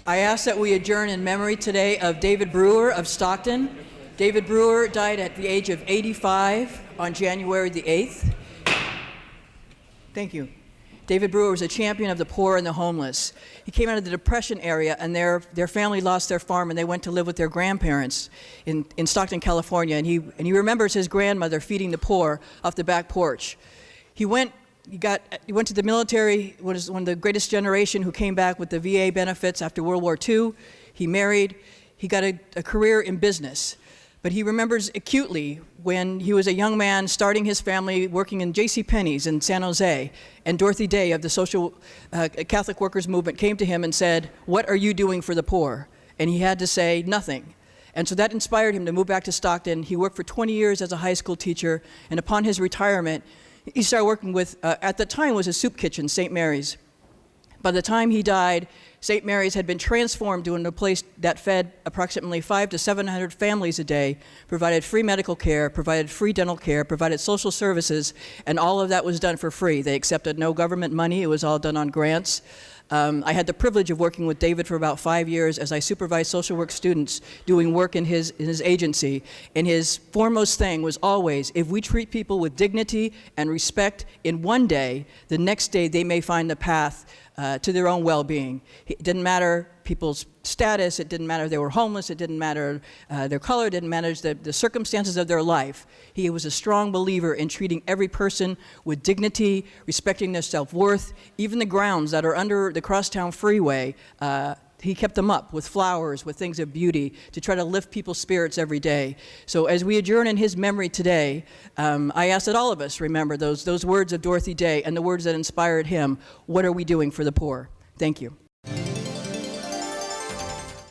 I ask that we adjourn in memory today of David Brewer of Stockton. David Brewer died at the age of 85 on January the 8th. Thank you. David Brewer was a champion of the poor and the homeless. He came out of the Depression area, and their family lost their farm, and they went to live with their grandparents in Stockton, California. And he remembers his grandmother feeding the poor off the back porch. He went to the military, was one of the greatest generation who came back with the VA benefits after World War II. He married. He got a career in business. But he remembers acutely when he was a young man starting his family working in J.C. Penney's in San Jose, and Dorothy Day of the Social Catholic Workers Movement came to him and said, "What are you doing for the poor?" And he had to say, "Nothing." And so that inspired him to move back to Stockton. He worked for 20 years as a high school teacher, and upon his retirement, he started working with, at the time was a soup kitchen, St. Mary's. By the time he died, St. Mary's had been transformed into a place that fed approximately 500 to 700 families a day, provided free medical care, provided free dental care, provided social services, and all of that was done for free. They accepted no government money. It was all done on grants. I had the privilege of working with David for about 5 years as I supervised social work students doing work in his agency. And his foremost thing was always, if we treat people with dignity and respect in one day, the next day they may find the path to their own well-being. It didn't matter people's status, it didn't matter if they were homeless, it didn't matter their color, it didn't matter the circumstances of their life. He was a strong believer in treating every person with dignity, respecting their self-worth. Even the grounds that are under the Crosstown Freeway, he kept them up with flowers, with things of beauty, to try to lift people's spirits every day. So as we adjourn in his memory today, I ask that all of us remember those words of Dorothy Day and the words that inspired him. What are we doing for the poor? Thank you.